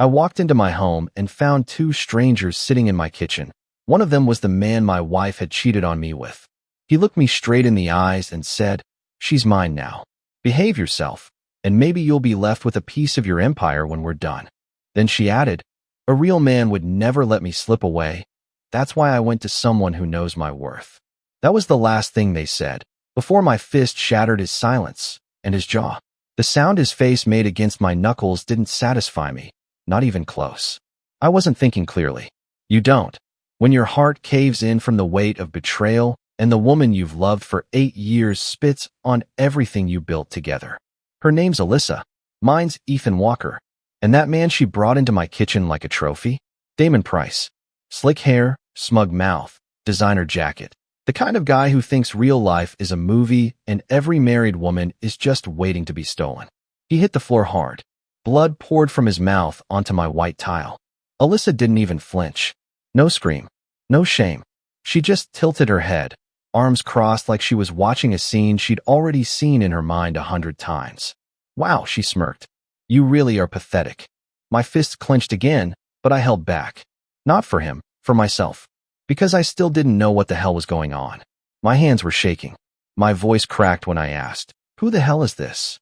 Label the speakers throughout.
Speaker 1: I walked into my home and found two strangers sitting in my kitchen. One of them was the man my wife had cheated on me with. He looked me straight in the eyes and said, "She's mine now. Behave yourself, and maybe you'll be left with a piece of your empire when we're done." Then she added, "A real man would never let me slip away. That's why I went to someone who knows my worth." That was the last thing they said, before my fist shattered his silence and his jaw. The sound his face made against my knuckles didn't satisfy me, not even close. I wasn't thinking clearly. You don't. When your heart caves in from the weight of betrayal and the woman you've loved for 8 years spits on everything you built together. Her name's Alyssa. Mine's Ethan Walker. And that man she brought into my kitchen like a trophy? Damon Price. Slick hair, smug mouth, designer jacket. The kind of guy who thinks real life is a movie and every married woman is just waiting to be stolen. He hit the floor hard. Blood poured from his mouth onto my white tile. Alyssa didn't even flinch. No scream. No shame. She just tilted her head, arms crossed like she was watching a scene she'd already seen in her mind 100 times. "Wow," she smirked. "You really are pathetic." My fists clenched again, but I held back. Not for him, for myself. Because I still didn't know what the hell was going on. My hands were shaking. My voice cracked when I asked, "Who the hell is this?"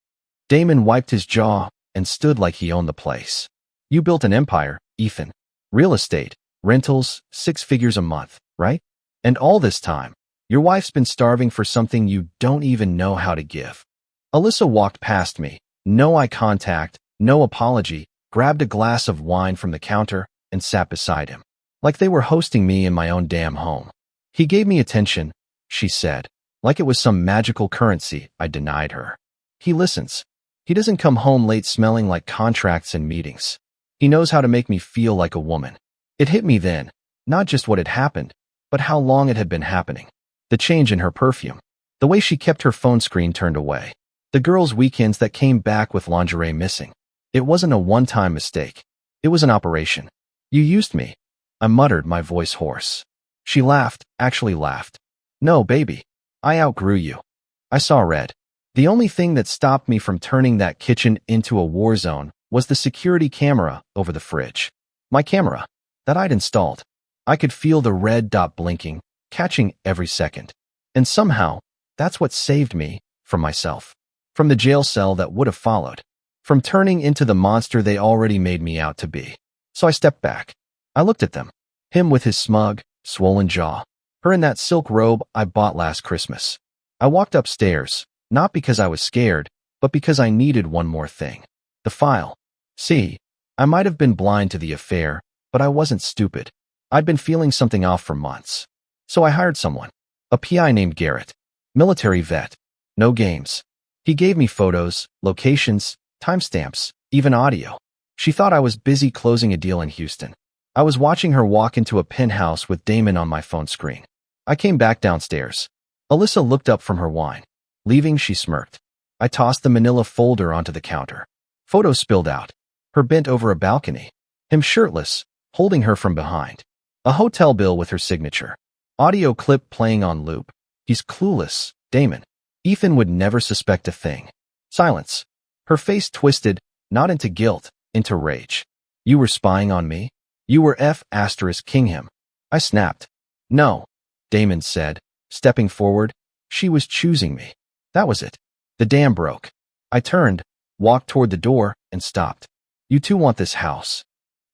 Speaker 1: Damon wiped his jaw and stood like he owned the place. "You built an empire, Ethan. Real estate, rentals, 6 figures a month, right? And all this time, your wife's been starving for something you don't even know how to give." Alyssa walked past me. No eye contact, no apology, grabbed a glass of wine from the counter and sat beside him. Like they were hosting me in my own damn home. "He gave me attention," she said, like it was some magical currency I denied her. "He listens. He doesn't come home late smelling like contracts and meetings. He knows how to make me feel like a woman." It hit me then, not just what had happened, but how long it had been happening. The change in her perfume. The way she kept her phone screen turned away. The girls' weekends that came back with lingerie missing. It wasn't a one-time mistake. It was an operation. "You used me," I muttered, my voice hoarse. She laughed, actually laughed. "No, baby. I outgrew you." I saw red. The only thing that stopped me from turning that kitchen into a war zone was the security camera over the fridge. My camera, that I'd installed. I could feel the red dot blinking, catching every second. And somehow, that's what saved me from myself. From the jail cell that would have followed. From turning into the monster they already made me out to be. So I stepped back. I looked at them. Him with his smug, swollen jaw. Her in that silk robe I bought last Christmas. I walked upstairs, not because I was scared, but because I needed one more thing. The file. See, I might have been blind to the affair, but I wasn't stupid. I'd been feeling something off for months. So I hired someone. A PI named Garrett. Military vet. No games. He gave me photos, locations, timestamps, even audio. She thought I was busy closing a deal in Houston. I was watching her walk into a penthouse with Damon on my phone screen. I came back downstairs. Alyssa looked up from her wine. Leaving, she smirked. I tossed the manila folder onto the counter. Photos spilled out. Her bent over a balcony. Him shirtless, holding her from behind. A hotel bill with her signature. Audio clip playing on loop. He's clueless, Damon. Ethan would never suspect a thing. Silence. Her face twisted, not into guilt, into rage. "You were spying on me? You were King him." I snapped. "No," Damon said, stepping forward. "She was choosing me. That was it. The dam broke." I turned, walked toward the door, and stopped. "You two want this house,"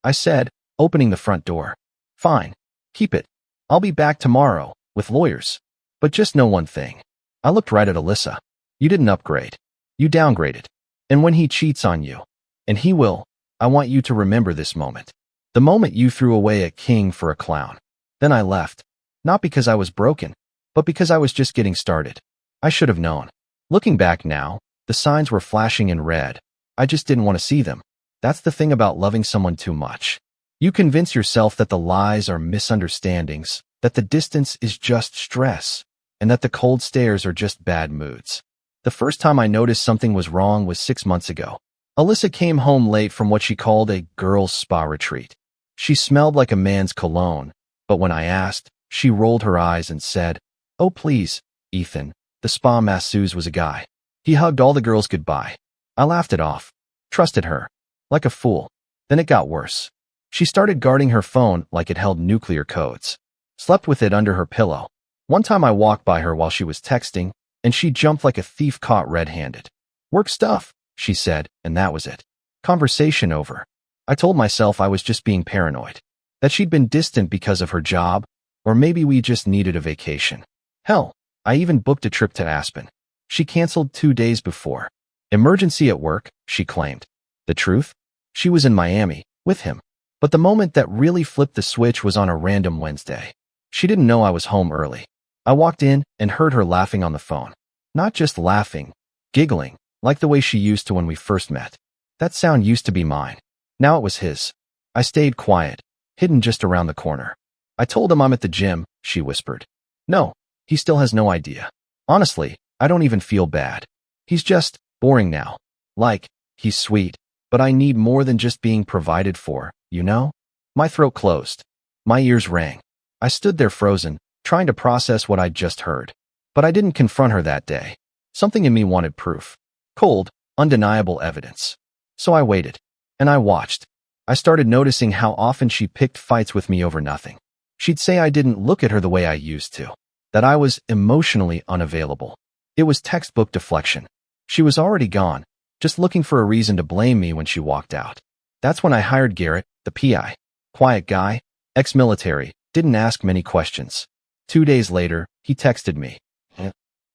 Speaker 1: I said, opening the front door. "Fine. Keep it. I'll be back tomorrow, with lawyers. But just know one thing." I looked right at Alyssa. "You didn't upgrade. You downgraded. And when he cheats on you, and he will, I want you to remember this moment. The moment you threw away a king for a clown." Then I left. Not because I was broken, but because I was just getting started. I should have known. Looking back now, the signs were flashing in red. I just didn't want to see them. That's the thing about loving someone too much. You convince yourself that the lies are misunderstandings, that the distance is just stress, and that the cold stares are just bad moods. The first time I noticed something was wrong was 6 months ago. Alyssa came home late from what she called a girls' spa retreat. She smelled like a man's cologne, but when I asked, she rolled her eyes and said, "Oh please, Ethan, the spa masseuse was a guy. He hugged all the girls goodbye." I laughed it off. Trusted her. Like a fool. Then it got worse. She started guarding her phone like it held nuclear codes. Slept with it under her pillow. One time I walked by her while she was texting, and she jumped like a thief caught red-handed. "Work stuff," she said, and that was it. Conversation over. I told myself I was just being paranoid, that she'd been distant because of her job, or maybe we just needed a vacation. Hell, I even booked a trip to Aspen. She canceled 2 days before. Emergency at work, she claimed. The truth? She was in Miami, with him. But the moment that really flipped the switch was on a random Wednesday. She didn't know I was home early. I walked in and heard her laughing on the phone. Not just laughing, giggling, like the way she used to when we first met. That sound used to be mine. Now it was his. I stayed quiet, hidden just around the corner. I told him I'm at the gym, she whispered. No, he still has no idea. Honestly, I don't even feel bad. He's just boring now. Like, he's sweet, but I need more than just being provided for, you know? My throat closed. My ears rang. I stood there frozen, trying to process what I'd just heard. But I didn't confront her that day. Something in me wanted proof. Cold, undeniable evidence. So I waited. And I watched. I started noticing how often she picked fights with me over nothing. She'd say I didn't look at her the way I used to. That I was emotionally unavailable. It was textbook deflection. She was already gone, just looking for a reason to blame me when she walked out. That's when I hired Garrett, the PI. Quiet guy, ex-military, didn't ask many questions. 2 days later, he texted me. You're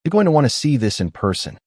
Speaker 1: going to want to see this in person.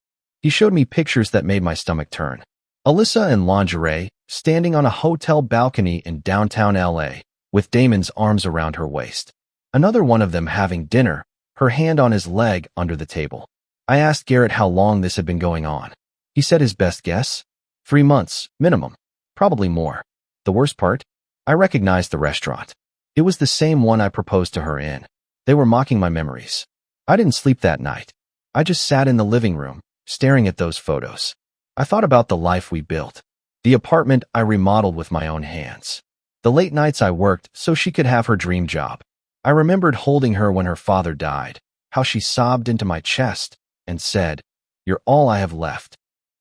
Speaker 1: He showed me pictures that made my stomach turn. Alyssa in lingerie, standing on a hotel balcony in downtown LA, with Damon's arms around her waist. Another one of them having dinner, her hand on his leg under the table. I asked Garrett how long this had been going on. He said his best guess? 3 months, minimum. Probably more. The worst part? I recognized the restaurant. It was the same one I proposed to her in. They were mocking my memories. I didn't sleep that night. I just sat in the living room, staring at those photos. I thought about the life we built. The apartment I remodeled with my own hands. The late nights I worked so she could have her dream job. I remembered holding her when her father died, how she sobbed into my chest and said, "You're all I have left."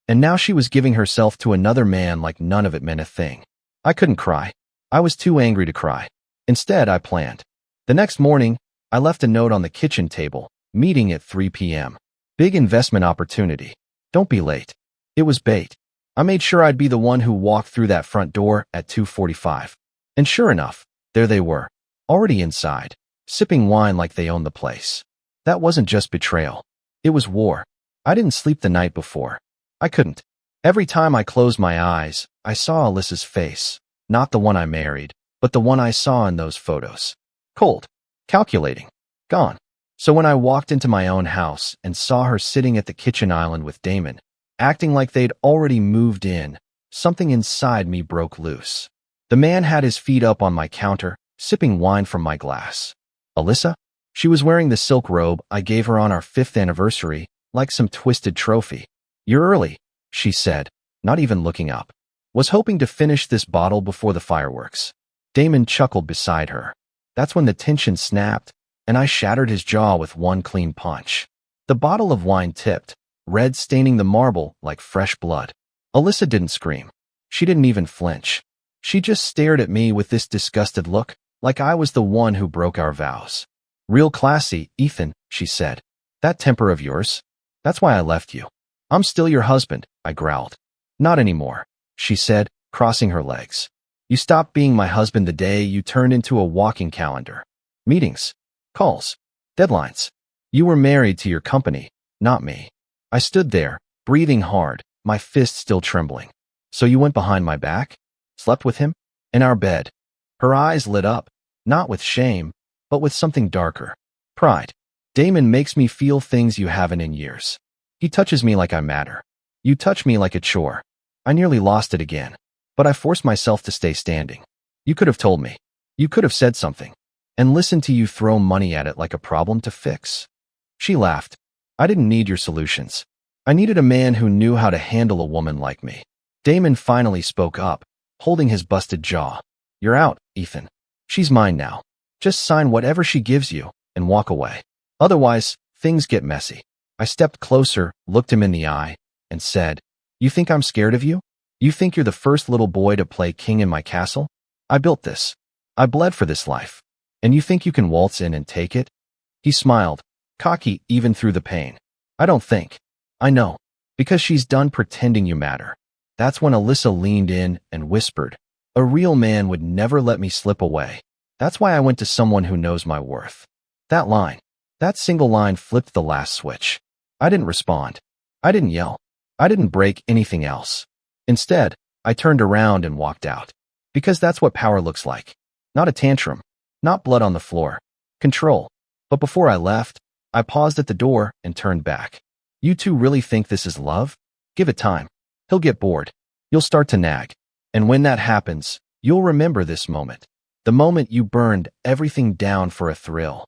Speaker 1: And now she was giving herself to another man like none of it meant a thing. I couldn't cry. I was too angry to cry. Instead, I planned. The next morning, I left a note on the kitchen table, meeting at 3 p.m. Big investment opportunity. Don't be late. It was bait. I made sure I'd be the one who walked through that front door at 2:45. And sure enough, there they were, already inside, sipping wine like they owned the place. That wasn't just betrayal. It was war. I didn't sleep the night before. I couldn't. Every time I closed my eyes, I saw Alyssa's face. Not the one I married, but the one I saw in those photos. Cold. Calculating. Gone. So when I walked into my own house and saw her sitting at the kitchen island with Damon, acting like they'd already moved in, something inside me broke loose. The man had his feet up on my counter, sipping wine from my glass. Alyssa? She was wearing the silk robe I gave her on our 5th anniversary, like some twisted trophy. "You're early," she said, not even looking up. Was hoping to finish this bottle before the fireworks. Damon chuckled beside her. That's when the tension snapped, and I shattered his jaw with one clean punch. The bottle of wine tipped, red staining the marble like fresh blood. Alyssa didn't scream. She didn't even flinch. She just stared at me with this disgusted look, like I was the one who broke our vows. "Real classy, Ethan," she said. "That temper of yours? That's why I left you." "I'm still your husband," I growled. "Not anymore," she said, crossing her legs. "You stopped being my husband the day you turned into a walking calendar. Meetings, calls, deadlines. You were married to your company, not me." I stood there, breathing hard, my fist still trembling. "So you went behind my back? Slept with him? In our bed?" Her eyes lit up, not with shame, but with something darker. Pride. "Damon makes me feel things you haven't in years. He touches me like I matter. You touch me like a chore." I nearly lost it again, but I forced myself to stay standing. "You could have told me. You could have said something. And listened to you throw money at it like a problem to fix." She laughed. "I didn't need your solutions. I needed a man who knew how to handle a woman like me." Damon finally spoke up, holding his busted jaw. "You're out, Ethan. She's mine now. Just sign whatever she gives you and walk away. Otherwise, things get messy." I stepped closer, looked him in the eye, and said, "You think I'm scared of you? You think you're the first little boy to play king in my castle? I built this. I bled for this life. And you think you can waltz in and take it? He smiled, cocky even through the pain. I don't think. I know. Because she's done pretending you matter. That's when Alyssa leaned in and whispered, a real man would never let me slip away. That's why I went to someone who knows my worth. That single line flipped the last switch. I didn't respond. I didn't yell. I didn't break anything else. Instead, I turned around and walked out. Because that's what power looks like. Not a tantrum. Not blood on the floor. Control. But before I left, I paused at the door and turned back. You two really think this is love? Give it time. He'll get bored. You'll start to nag. And when that happens, you'll remember this moment. The moment you burned everything down for a thrill.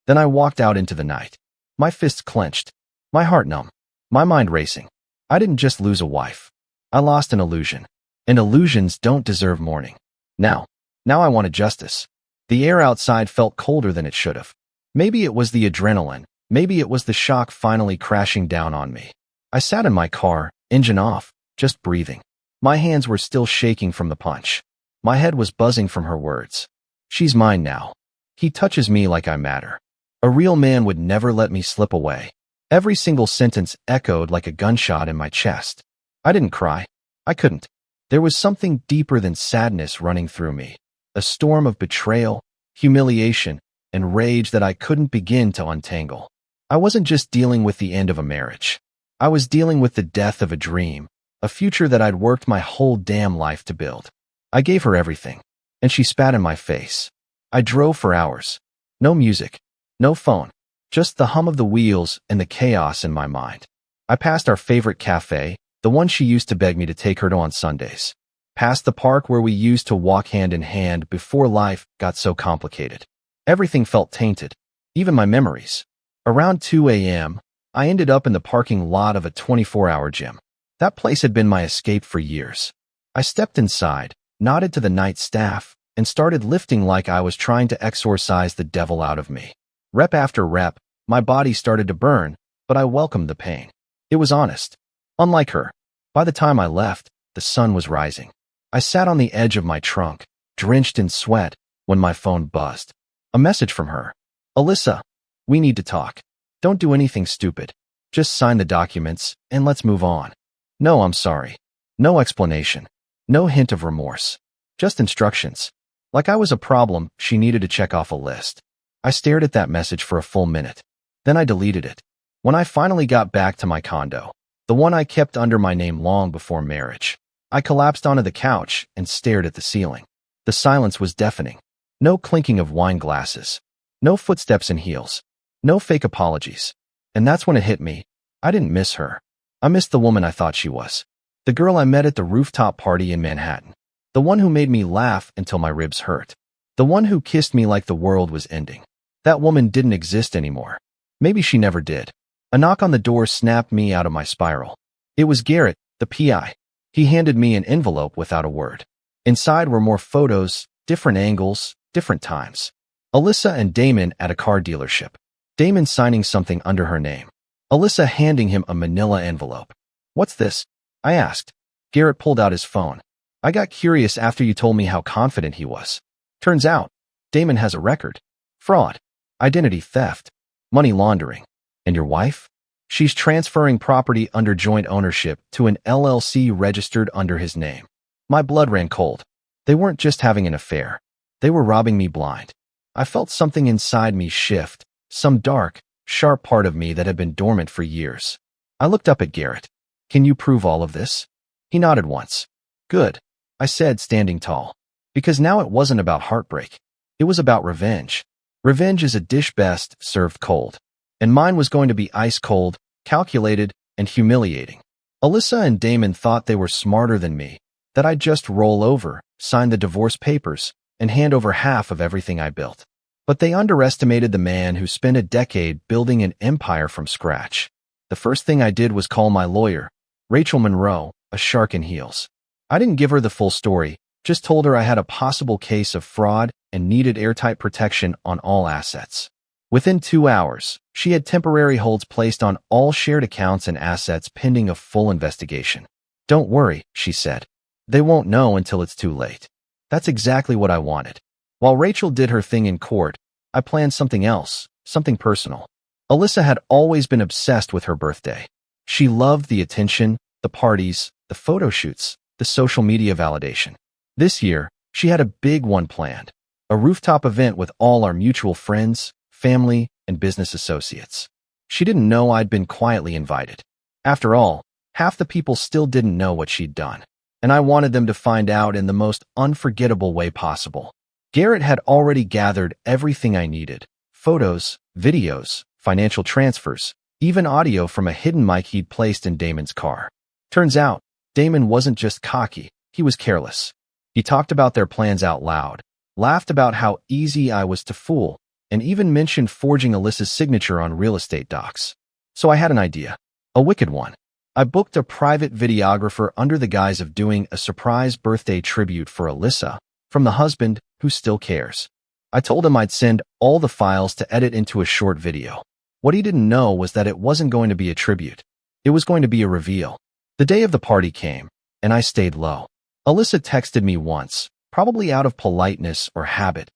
Speaker 1: Then I walked out into the night. My fists clenched. My heart numb. My mind racing. I didn't just lose a wife. I lost an illusion. And illusions don't deserve mourning. Now I wanted justice. The air outside felt colder than it should have. Maybe it was the adrenaline. Maybe it was the shock finally crashing down on me. I sat in my car, engine off, just breathing. My hands were still shaking from the punch. My head was buzzing from her words. She's mine now. He touches me like I matter. A real man would never let me slip away. Every single sentence echoed like a gunshot in my chest. I didn't cry. I couldn't. There was something deeper than sadness running through me. A storm of betrayal, humiliation, and rage that I couldn't begin to untangle. I wasn't just dealing with the end of a marriage. I was dealing with the death of a dream, a future that I'd worked my whole damn life to build. I gave her everything, and she spat in my face. I drove for hours. No music, no phone, just the hum of the wheels and the chaos in my mind. I passed our favorite cafe, the one she used to beg me to take her to on Sundays. Past the park where we used to walk hand in hand before life got so complicated. Everything felt tainted, even my memories. Around 2 a.m., I ended up in the parking lot of a 24-hour gym. That place had been my escape for years. I stepped inside, nodded to the night staff, and started lifting like I was trying to exorcise the devil out of me. Rep after rep, my body started to burn, but I welcomed the pain. It was honest. Unlike her. By the time I left, the sun was rising. I sat on the edge of my trunk, drenched in sweat, when my phone buzzed. A message from her. Alyssa, we need to talk. Don't do anything stupid. Just sign the documents, and let's move on. No, I'm sorry. No explanation. No hint of remorse. Just instructions. Like I was a problem she needed to check off a list. I stared at that message for a full minute. Then I deleted it. When I finally got back to my condo, the one I kept under my name long before marriage, I collapsed onto the couch and stared at the ceiling. The silence was deafening. No clinking of wine glasses. No footsteps in heels. No fake apologies. And that's when it hit me. I didn't miss her. I missed the woman I thought she was. The girl I met at the rooftop party in Manhattan. The one who made me laugh until my ribs hurt. The one who kissed me like the world was ending. That woman didn't exist anymore. Maybe she never did. A knock on the door snapped me out of my spiral. It was Garrett, the PI. He handed me an envelope without a word. Inside were more photos, different angles, different times. Alyssa and Damon at a car dealership. Damon signing something under her name. Alyssa handing him a manila envelope. What's this? I asked. Garrett pulled out his phone. I got curious after you told me how confident he was. Turns out, Damon has a record. Fraud. Identity theft. Money laundering. And your wife? She's transferring property under joint ownership to an LLC registered under his name. My blood ran cold. They weren't just having an affair. They were robbing me blind. I felt something inside me shift, some dark, sharp part of me that had been dormant for years. I looked up at Garrett. Can you prove all of this? He nodded once. Good, I said, standing tall. Because now it wasn't about heartbreak. It was about revenge. Revenge is a dish best served cold. And mine was going to be ice cold, calculated, and humiliating. Alyssa and Damon thought they were smarter than me, that I'd just roll over, sign the divorce papers, and hand over half of everything I built. But they underestimated the man who spent a decade building an empire from scratch. The first thing I did was call my lawyer, Rachel Monroe, a shark in heels. I didn't give her the full story, just told her I had a possible case of fraud and needed airtight protection on all assets. Within 2 hours, she had temporary holds placed on all shared accounts and assets pending a full investigation. Don't worry, she said. They won't know until it's too late. That's exactly what I wanted. While Rachel did her thing in court, I planned something else, something personal. Alyssa had always been obsessed with her birthday. She loved the attention, the parties, the photo shoots, the social media validation. This year, she had a big one planned, a rooftop event with all our mutual friends, family, and business associates. She didn't know I'd been quietly invited. After all, half the people still didn't know what she'd done, and I wanted them to find out in the most unforgettable way possible. Garrett had already gathered everything I needed: photos, videos, financial transfers, even audio from a hidden mic he'd placed in Damon's car. Turns out, Damon wasn't just cocky, he was careless. He talked about their plans out loud, laughed about how easy I was to fool, and even mentioned forging Alyssa's signature on real estate docs. So I had an idea. A wicked one. I booked a private videographer under the guise of doing a surprise birthday tribute for Alyssa from the husband who still cares. I told him I'd send all the files to edit into a short video. What he didn't know was that it wasn't going to be a tribute. It was going to be a reveal. The day of the party came, and I stayed low. Alyssa texted me once, probably out of politeness or habit.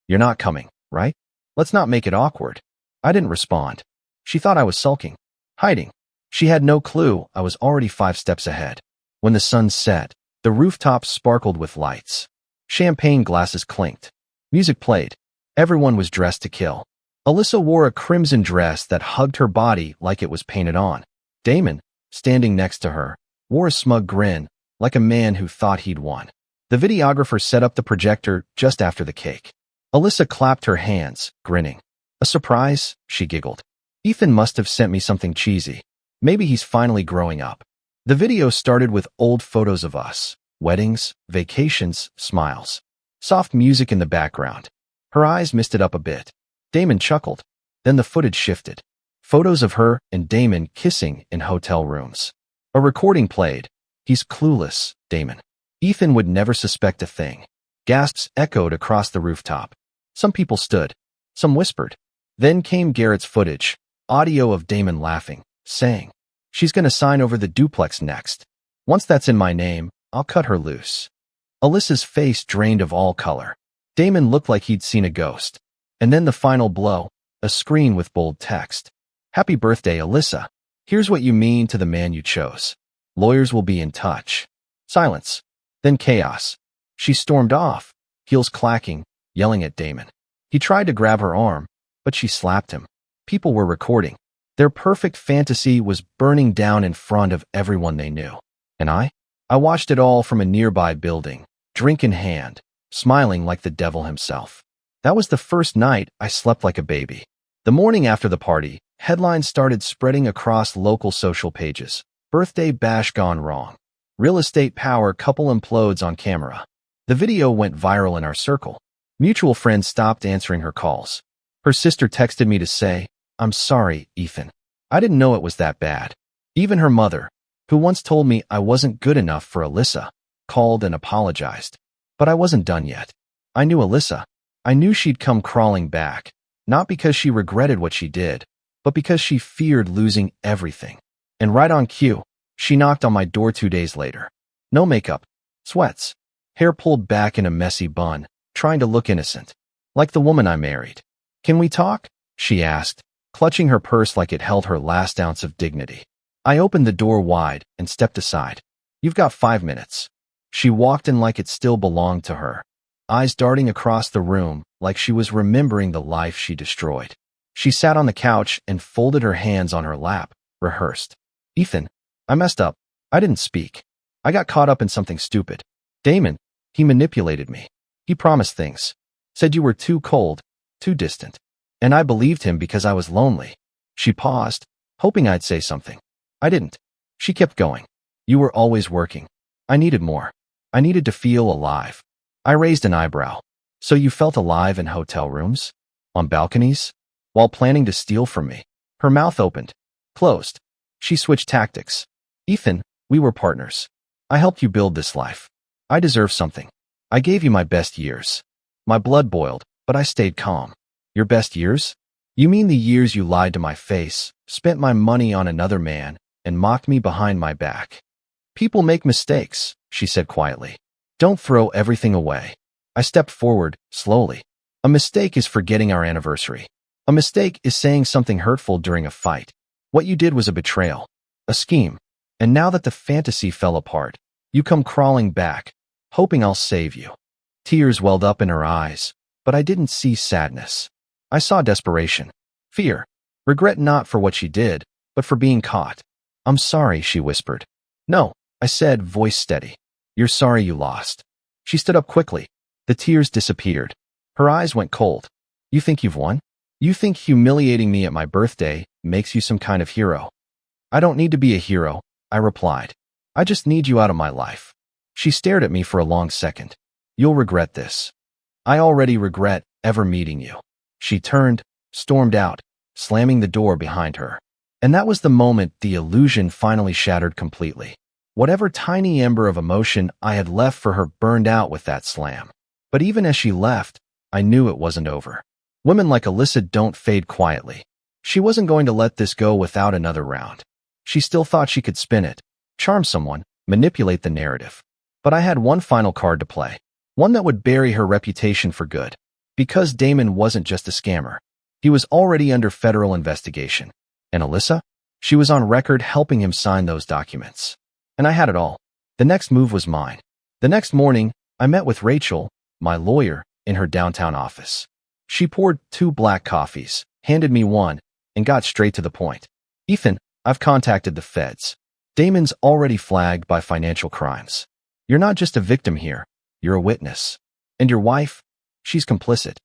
Speaker 1: "You're not coming, right? Let's not make it awkward." I didn't respond. She thought I was sulking, hiding. She had no clue I was already 5 steps ahead. When the sun set, the rooftop sparkled with lights. Champagne glasses clinked. Music played. Everyone was dressed to kill. Alyssa wore a crimson dress that hugged her body like it was painted on. Damon, standing next to her, wore a smug grin, like a man who thought he'd won. The videographer set up the projector just after the cake. Alyssa clapped her hands, grinning. "A surprise?" she giggled. "Ethan must have sent me something cheesy. Maybe he's finally growing up." The video started with old photos of us, weddings, vacations, smiles. Soft music in the background. Her eyes misted up a bit. Damon chuckled. Then the footage shifted. Photos of her and Damon kissing in hotel rooms. A recording played. "He's clueless, Damon. Ethan would never suspect a thing." Gasps echoed across the rooftop. Some people stood. Some whispered. Then came Garrett's footage, audio of Damon laughing, saying, "She's gonna sign over the duplex next. Once that's in my name, I'll cut her loose." Alyssa's face drained of all color. Damon looked like he'd seen a ghost. And then the final blow, a screen with bold text. "Happy birthday, Alyssa. Here's what you mean to the man you chose. Lawyers will be in touch." Silence. Then chaos. She stormed off, heels clacking, yelling at Damon. He tried to grab her arm, but she slapped him. People were recording. Their perfect fantasy was burning down in front of everyone they knew. And I watched it all from a nearby building, drink in hand, smiling like the devil himself. That was the first night I slept like a baby. The morning after the party, headlines started spreading across local social pages. "Birthday bash gone wrong. Real estate power couple implodes on camera." The video went viral in our circle. Mutual friends stopped answering her calls. Her sister texted me to say, "I'm sorry, Ethan. I didn't know it was that bad." Even her mother, who once told me I wasn't good enough for Alyssa, called and apologized. But I wasn't done yet. I knew Alyssa. I knew she'd come crawling back, not because she regretted what she did, but because she feared losing everything. And right on cue, she knocked on my door 2 days later. No makeup, sweats, hair pulled back in a messy bun, trying to look innocent, like the woman I married. "Can we talk?" she asked, clutching her purse like it held her last ounce of dignity. I opened the door wide and stepped aside. "You've got 5 minutes." She walked in like it still belonged to her, eyes darting across the room like she was remembering the life she destroyed. She sat on the couch and folded her hands on her lap, rehearsed. "Ethan, I messed up. I didn't speak. I got caught up in something stupid. Damon, he manipulated me. He promised things. Said you were too cold, too distant. And I believed him because I was lonely." She paused, hoping I'd say something. I didn't. She kept going. "You were always working. I needed more. I needed to feel alive." I raised an eyebrow. "So you felt alive in hotel rooms? On balconies? While planning to steal from me?" Her mouth opened, closed. She switched tactics. "Ethan, we were partners. I helped you build this life. I deserve something. I gave you my best years." My blood boiled, but I stayed calm. "Your best years? You mean the years you lied to my face, spent my money on another man, and mocked me behind my back?" "People make mistakes," she said quietly. Don't throw everything away. I stepped forward, slowly. A mistake is forgetting our anniversary. A mistake is saying something hurtful during a fight. What you did was a betrayal, a scheme. And now that the fantasy fell apart, you come crawling back, hoping I'll save you. Tears welled up in her eyes, but I didn't see sadness. I saw desperation, fear, regret not for what she did, but for being caught. I'm sorry, she whispered. No, I said, voice steady. You're sorry you lost. She stood up quickly. The tears disappeared. Her eyes went cold. You think you've won? You think humiliating me at my birthday makes you some kind of hero? I don't need to be a hero, I replied. I just need you out of my life. She stared at me for a long second. You'll regret this. I already regret ever meeting you. She turned, stormed out, slamming the door behind her. And that was the moment the illusion finally shattered completely. Whatever tiny ember of emotion I had left for her burned out with that slam. But even as she left, I knew it wasn't over. Women like Alyssa don't fade quietly. She wasn't going to let this go without another round. She still thought she could spin it, charm someone, manipulate the narrative. But I had one final card to play, one that would bury her reputation for good. Because Damon wasn't just a scammer. He was already under federal investigation. And Alyssa? She was on record helping him sign those documents. And I had it all. The next move was mine. The next morning, I met with Rachel, my lawyer, in her downtown office. She poured 2 black coffees, handed me one, and got straight to the point. Ethan, I've contacted the feds. Damon's already flagged by financial crimes. You're not just a victim here, you're a witness. And your wife? She's complicit.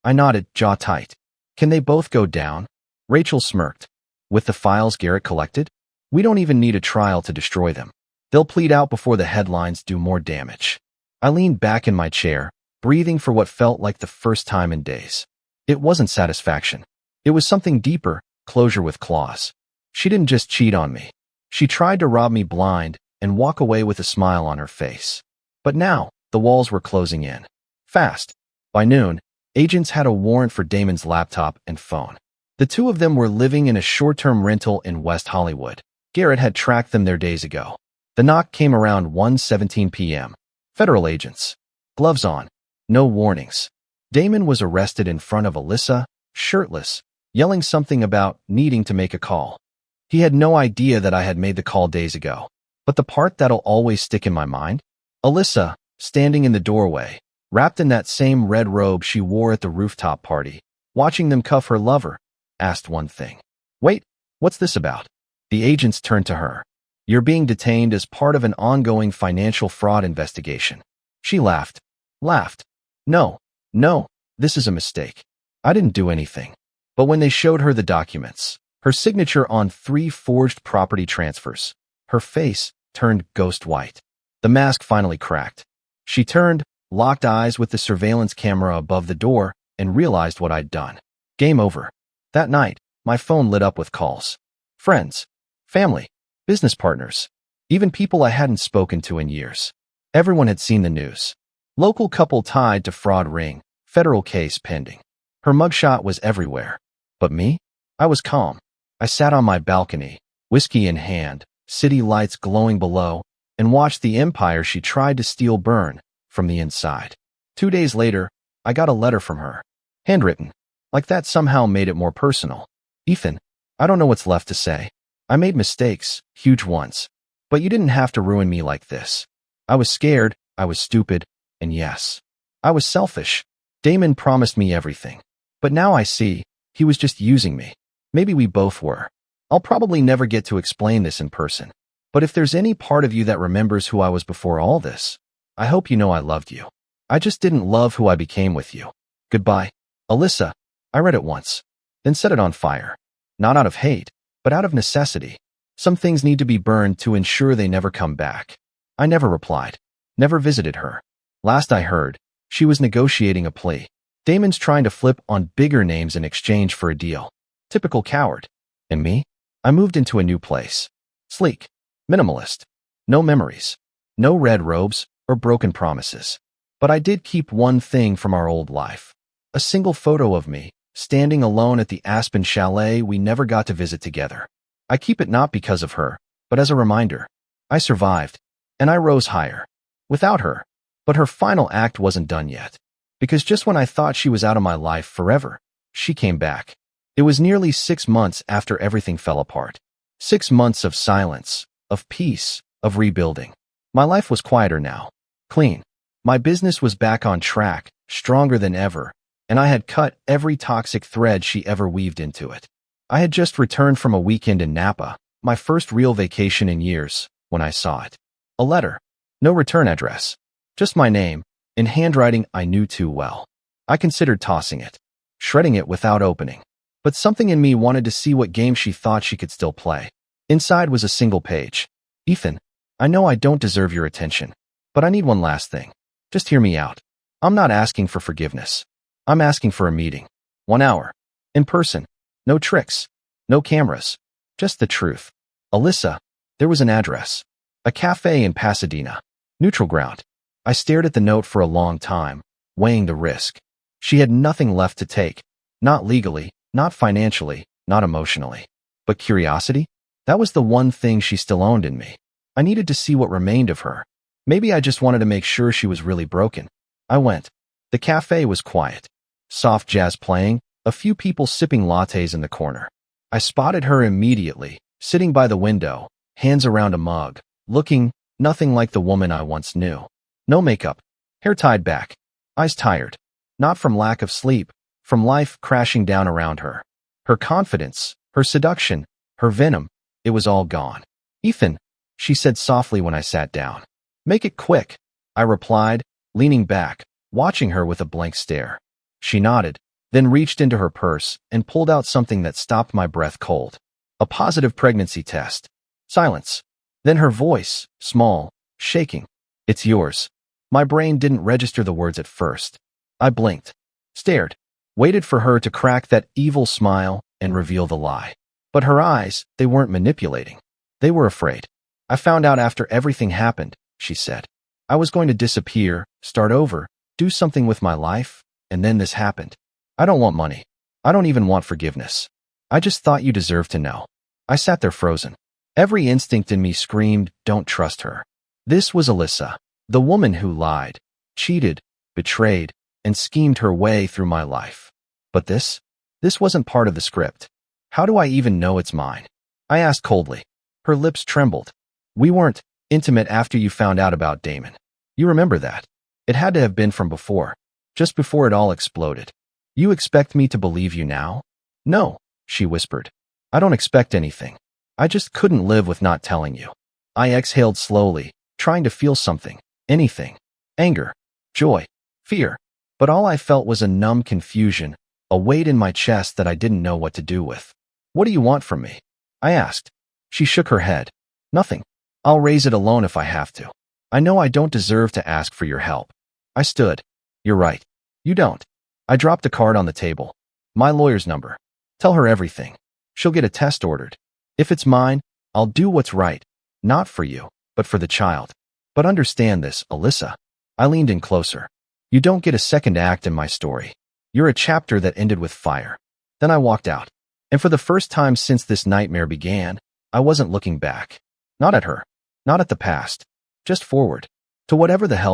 Speaker 1: I nodded, jaw tight. Can they both go down? Rachel smirked. With the files Garrett collected? We don't even need a trial to destroy them. They'll plead out before the headlines do more damage. I leaned back in my chair, breathing for what felt like the first time in days. It wasn't satisfaction. It was something deeper, closure with claws. She didn't just cheat on me. She tried to rob me blind and walk away with a smile on her face. But now, the walls were closing in. Fast. By noon, agents had a warrant for Damon's laptop and phone. The two of them were living in a short-term rental in West Hollywood. Garrett had tracked them there days ago. The knock came around 1:17 p.m. Federal agents. Gloves on. No warnings. Damon was arrested in front of Alyssa, shirtless, yelling something about needing to make a call. He had no idea that I had made the call days ago. But the part that'll always stick in my mind? Alyssa, standing in the doorway, wrapped in that same red robe she wore at the rooftop party, watching them cuff her lover, asked one thing. Wait, what's this about? The agents turned to her. You're being detained as part of an ongoing financial fraud investigation. She laughed. No, this is a mistake. I didn't do anything. But when they showed her the documents, her signature on 3 forged property transfers, her face turned ghost white. The mask finally cracked. She turned, locked eyes with the surveillance camera above the door, and realized what I'd done. Game over. That night, my phone lit up with calls. Friends, family, business partners, even people I hadn't spoken to in years. Everyone had seen the news. Local couple tied to fraud ring, federal case pending. Her mugshot was everywhere. But me? I was calm. I sat on my balcony, whiskey in hand, city lights glowing below, and watched the empire she tried to steal burn from the inside. 2 days later, I got a letter from her. Handwritten. Like that somehow made it more personal. Ethan, I don't know what's left to say. I made mistakes, huge ones. But you didn't have to ruin me like this. I was scared, I was stupid, and yes, I was selfish. Damon promised me everything. But now I see, he was just using me. Maybe we both were. I'll probably never get to explain this in person. But if there's any part of you that remembers who I was before all this, I hope you know I loved you. I just didn't love who I became with you. Goodbye. Alyssa. I read it once, then set it on fire. Not out of hate, but out of necessity. Some things need to be burned to ensure they never come back. I never replied. Never visited her. Last I heard, she was negotiating a plea. Damon's trying to flip on bigger names in exchange for a deal. Typical coward. And me? I moved into a new place. Sleek. Minimalist. No memories. No red robes or broken promises. But I did keep one thing from our old life. A single photo of me, standing alone at the Aspen chalet we never got to visit together. I keep it not because of her, but as a reminder. I survived, and I rose higher. without her. But her final act wasn't done yet. Because just when I thought she was out of my life forever, she came back. It was nearly 6 months after everything fell apart. 6 months of silence, of peace, of rebuilding. My life was quieter now. Clean. My business was back on track, stronger than ever, and I had cut every toxic thread she ever weaved into it. I had just returned from a weekend in Napa, my first real vacation in years, when I saw it. A letter. No return address. Just my name, in handwriting I knew too well. I considered tossing it, shredding it without opening. But something in me wanted to see what game she thought she could still play. Inside was a single page. Ethan, I know I don't deserve your attention, but I need one last thing. Just hear me out. I'm not asking for forgiveness. I'm asking for a meeting. 1 hour. In person. No tricks. No cameras. Just the truth. Alyssa, there was an address. A cafe in Pasadena. Neutral ground. I stared at the note for a long time, weighing the risk. She had nothing left to take. Not legally, not financially, not emotionally. But curiosity? That was the one thing she still owned in me. I needed to see what remained of her. Maybe I just wanted to make sure she was really broken. I went. The cafe was quiet. Soft jazz playing, a few people sipping lattes in the corner. I spotted her immediately, sitting by the window, hands around a mug, looking nothing like the woman I once knew. No makeup, hair tied back, eyes tired. Not from lack of sleep, from life crashing down around her. Her confidence, her seduction, her venom, it was all gone. Ethan, she said softly when I sat down. Make it quick, I replied, leaning back, watching her with a blank stare. She nodded, then reached into her purse and pulled out something that stopped my breath cold. A positive pregnancy test. Silence. Then her voice, small, shaking. It's yours. My brain didn't register the words at first. I blinked, stared, waited for her to crack that evil smile and reveal the lie. But her eyes, they weren't manipulating. They were afraid. I found out after everything happened, she said. I was going to disappear, start over, do something with my life, and then this happened. I don't want money. I don't even want forgiveness. I just thought you deserved to know. I sat there frozen. Every instinct in me screamed, don't trust her. This was Alyssa, the woman who lied, cheated, betrayed, and schemed her way through my life. But this wasn't part of the script. How do I even know it's mine? I asked coldly. Her lips trembled. We weren't intimate after you found out about Damon. You remember that. It had to have been from before, just before it all exploded. You expect me to believe you now? No, she whispered. I don't expect anything. I just couldn't live with not telling you. I exhaled slowly, trying to feel something, anything. Anger, joy, fear. But all I felt was a numb confusion, a weight in my chest that I didn't know what to do with. What do you want from me? I asked. She shook her head. Nothing. I'll raise it alone if I have to. I know I don't deserve to ask for your help. I stood. You're right. You don't. I dropped a card on the table. My lawyer's number. Tell her everything. She'll get a test ordered. If it's mine, I'll do what's right. Not for you, but for the child. But understand this, Alyssa. I leaned in closer. You don't get a second act in my story. You're a chapter that ended with fire. Then I walked out. And for the first time since this nightmare began, I wasn't looking back. Not at her. Not at the past. Just forward. To whatever the hell